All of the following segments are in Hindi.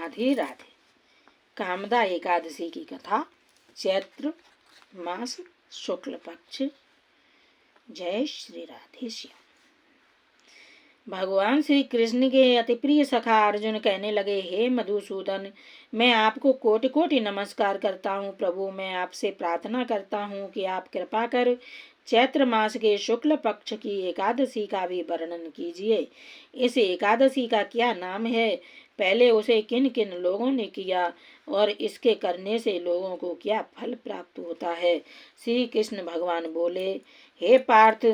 राधे राधे। कामदा एकादशी की कथा, चैत्र मास शुक्ल पक्ष। जय श्री राधे श्याम। भगवान श्री कृष्ण के अति प्रिय सखा अर्जुन कहने लगे, हे मधुसूदन, मैं आपको कोटि कोटि नमस्कार करता हूँ। प्रभु, मैं आपसे प्रार्थना करता हूँ कि आप कृपा कर चैत्र मास के शुक्ल पक्ष की एकादशी का भी वर्णन कीजिए। इस एकादशी का क्या नाम है, पहले उसे किन किन लोगों ने किया और इसके करने से लोगों को क्या फल प्राप्त होता है। श्री कृष्ण भगवान बोले, हे पार्थ,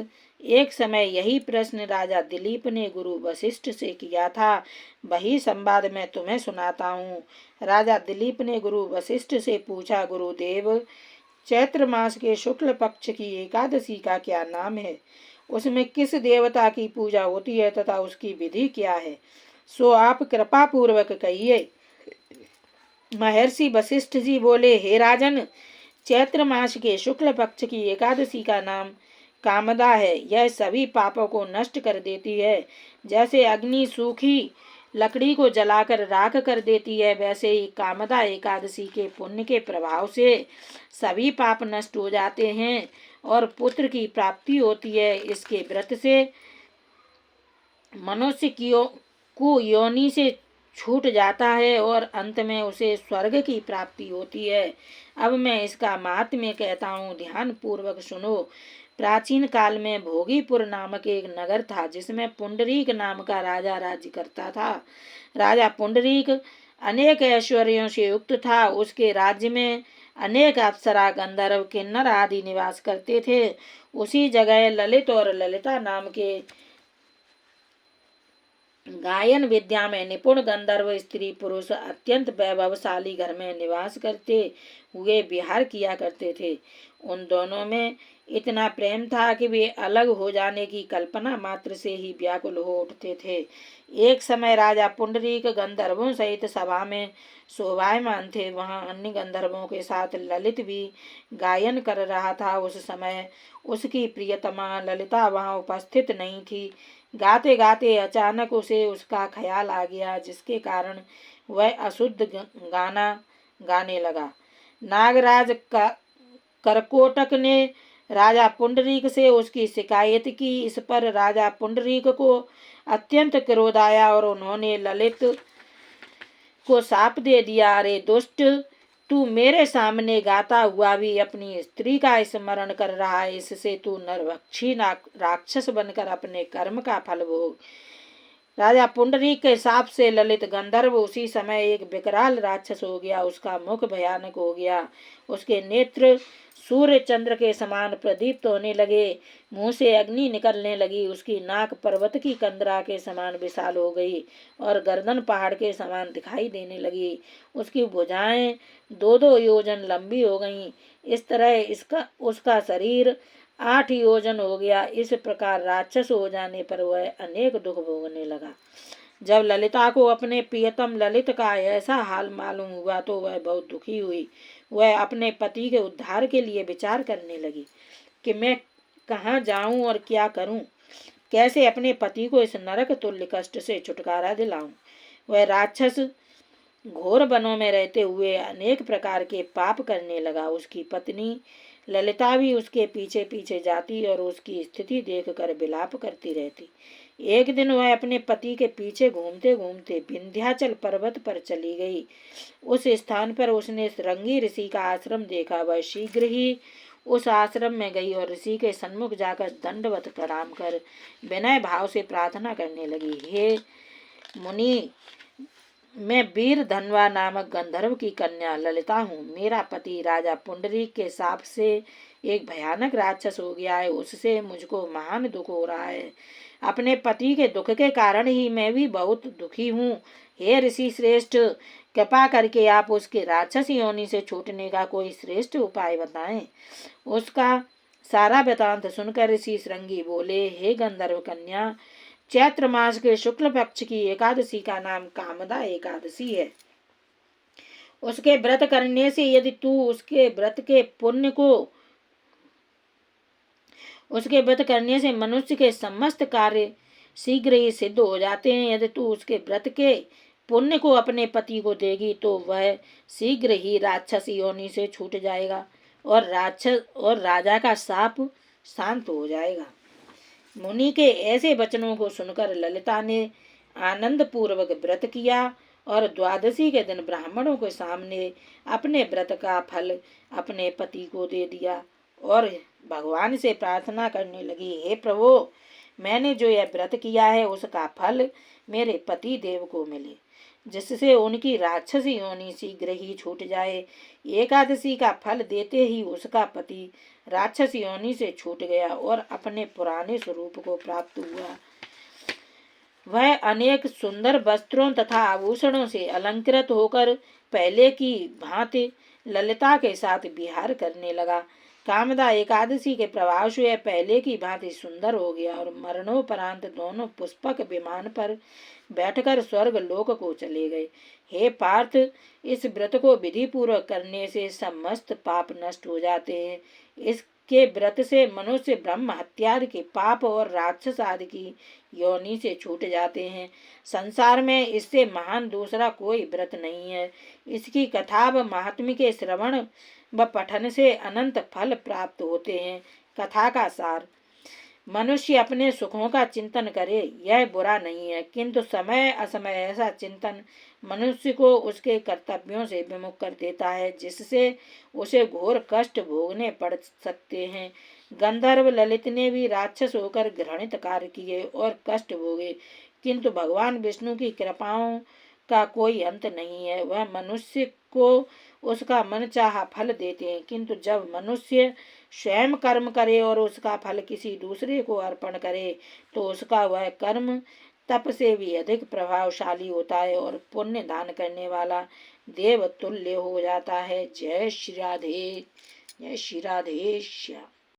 एक समय यही प्रश्न राजा दिलीप ने गुरु वशिष्ठ से किया था। वही संवाद मैं तुम्हें सुनाता हूँ। राजा दिलीप ने गुरु वशिष्ठ से पूछा, गुरुदेव, चैत्र मास के शुक्ल पक्ष की एकादशी का क्या नाम है, उसमें किस देवता की पूजा होती है तथा उसकी विधि क्या है, सो आप कृपा पूर्वक कहिए। महर्षि वशिष्ठ जी बोले, हे राजन, चैत्र मास के शुक्ल पक्ष की एकादशी का नाम कामदा है। यह सभी पापों को नष्ट कर देती है। जैसे अग्नि सूखी लकड़ी को जलाकर राख कर देती है, वैसे ही कामदा एकादशी के पुण्य के प्रभाव से सभी पाप नष्ट हो जाते हैं और पुत्र की प्राप्ति होती है। इसके व्रत से मनुष्य को योनि से छूट जाता है और अंत में उसे स्वर्ग की प्राप्ति होती है। अब मैं इसका महात्म्य कहता हूँ, ध्यान पूर्वक सुनो। प्राचीन काल में भोगीपुर नामक एक नगर था, जिसमें पुंडरीक नाम का राजा राज्य करता था। राजा पुंडरीक अनेक ऐश्वर्यों से युक्त था। उसके राज्य में अनेक अप्सरा, गंधर्व, किन्नर आदि निवास करते थे। उसी जगह ललित और ललिता नाम के गायन विद्या में निपुण गंधर्व स्त्री पुरुष अत्यंत वैभवशाली घर में निवास करते हुए विहार किया करते थे। उन दोनों में इतना प्रेम था कि वे अलग हो जाने की कल्पना मात्र से ही व्याकुल हो उठते थे। एक समय राजा पुंडरीक गंधर्वों सहित सभा में शोभायमान थे। वहां अन्य गंधर्वों के साथ ललित भी गायन कर रहा था। उस समय उसकी प्रियतमा ललिता वहां उपस्थित नहीं थी। गाते गाते अचानक उसे उसका ख्याल आ गया, जिसके कारण वह अशुद्ध गाना गाने लगा। नागराज करकोटक ने राजा पुंडरीक से उसकी शिकायत की। इस पर राजा पुंडरीक को अत्यंत क्रोध आया और उन्होंने ललित को शाप दे दिया, अरे दुष्ट, तू मेरे सामने गाता हुआ भी अपनी स्त्री का स्मरण कर रहा है। इससे तू नरभक्षी राक्षस बनकर अपने कर्म का फल भोग। राजा पुंडरीक के शाप से ललित गंधर्व उसी समय एक विकराल राक्षस हो गया। उसका मुख भयानक हो गया, उसके नेत्र सूर्य चंद्र के समान प्रदीप्त होने लगे, मुंह से अग्नि निकलने लगी, उसकी नाक पर्वत की कंदरा के समान विशाल हो गई और गर्दन पहाड़ के समान दिखाई देने लगी। उसकी भुजाएं 2-2 योजन लंबी हो गईं। इस तरह उसका शरीर 8 योजन हो गया। इस प्रकार राक्षस हो जाने पर वह अनेक दुख भोगने लगा। जब ललिता को अपने प्रियतम ललित का ऐसा हाल मालूम हुआ तो वह बहुत दुखी हुई। वह अपने पति के उद्धार के लिए विचार करने लगी कि मैं कहाँ जाऊं और क्या करूं, कैसे अपने पति को इस नरक तुल्य कष्ट से छुटकारा दिलाऊं। वह राक्षस घोर वनों में रहते हुए अनेक प्रकार के पाप करने लगा। उसकी पत्नी ललिता भी उसके पीछे पीछे जाती और उसकी स्थिति देखकर विलाप करती रहती। एक दिन वह अपने पति के पीछे घूमते घूमते विंध्याचल पर्वत पर चली गई। उस स्थान पर उसने श्रृंगी ऋषि का आश्रम देखा। वह शीघ्र ही उस आश्रम में गई और ऋषि के सन्मुख जाकर दंडवत प्रणाम कर विनय भाव से प्रार्थना करने लगी, हे मुनि, मैं वीर धनवा नामक गंधर्व की कन्या ललिता हूँ। मेरा पति राजा पुंडरीक के शाप से एक भयानक राक्षस हो गया है। उससे मुझको महान दुख हो रहा है। अपने पति के दुख के कारण ही मैं भी बहुत दुखी हूँ। हे ऋषि श्रेष्ठ, कृपा करके आप उसके राक्षस योनि से छूटने का कोई श्रेष्ठ उपाय बताएं। उसका सारा वृतांत सुनकर ऋषि श्रृंगी बोले, हे गंधर्व कन्या, चैत्र मास के शुक्ल पक्ष की एकादशी का नाम कामदा एकादशी है। उसके व्रत करने से यदि तू उसके व्रत करने से मनुष्य के समस्त कार्य शीघ्र ही सिद्ध हो जाते हैं। यदि तू उसके व्रत के पुण्य को अपने पति को देगी तो वह शीघ्र ही राक्षस योनि से छूट जाएगा और राजा का शाप शांत हो जाएगा। मुनि के ऐसे वचनों को सुनकर ललिता ने आनंद पूर्वक व्रत किया और द्वादशी के दिन ब्राह्मणों के सामने अपने व्रत का फल अपने पति को दे दिया और भगवान से प्रार्थना करने लगी, हे प्रभु, मैंने जो यह व्रत किया है उसका फल मेरे पति देव को मिले, जिससे उनकी राक्षसी योनि शीघ्र ही छूट जाए। एकादशी का फल देते ही उसका पति राक्षस योनि से छूट गया और अपने पुराने स्वरूप को प्राप्त हुआ। वह अनेक सुंदर वस्त्रों तथा आभूषणों से अलंकृत होकर पहले की भांति ललिता के साथ विहार करने लगा। कामदा एकादशी के प्रभाव से यह पहले की भांति सुंदर हो गया और मरणोपरांत दोनों पुष्पक विमान पर बैठकर स्वर्ग लोक को चले गए। हे पार्थ, इस व्रत को विधि पूर्वक करने से समस्त पाप नष्ट हो जाते हैं। इसके व्रत से मनुष्य ब्रह्म हत्या के पाप और राक्षस आदि की योनि से छूट जाते हैं। संसार में इससे महान दूसरा कोई व्रत नहीं है। इसकी कथा व महात्म्य के श्रवण व पठन से अनंत फल प्राप्त होते हैं। कथा का सार, मनुष्य अपने सुखों का चिंतन करे यह बुरा नहीं है, किंतु समय असमय ऐसा चिंतन मनुष्य को उसके कर्तव्यों से विमुख कर देता है, जिससे उसे घोर कष्ट भोगने पड़ सकते हैं। गंधर्व ललित ने भी राक्षस होकर घृणित कार्य किए और कष्ट भोगे, किंतु भगवान विष्णु की कृपाओं का कोई अंत नहीं है। वह मनुष्य को उसका मन चाहा फल देते हैं, किंतु जब मनुष्य स्वयं कर्म करे और उसका फल किसी दूसरे को अर्पण करे तो उसका वह कर्म तप से भी अधिक प्रभावशाली होता है और पुण्य दान करने वाला देव तुल्य हो जाता है। जय श्री राधे, जय श्री राधे श्याम।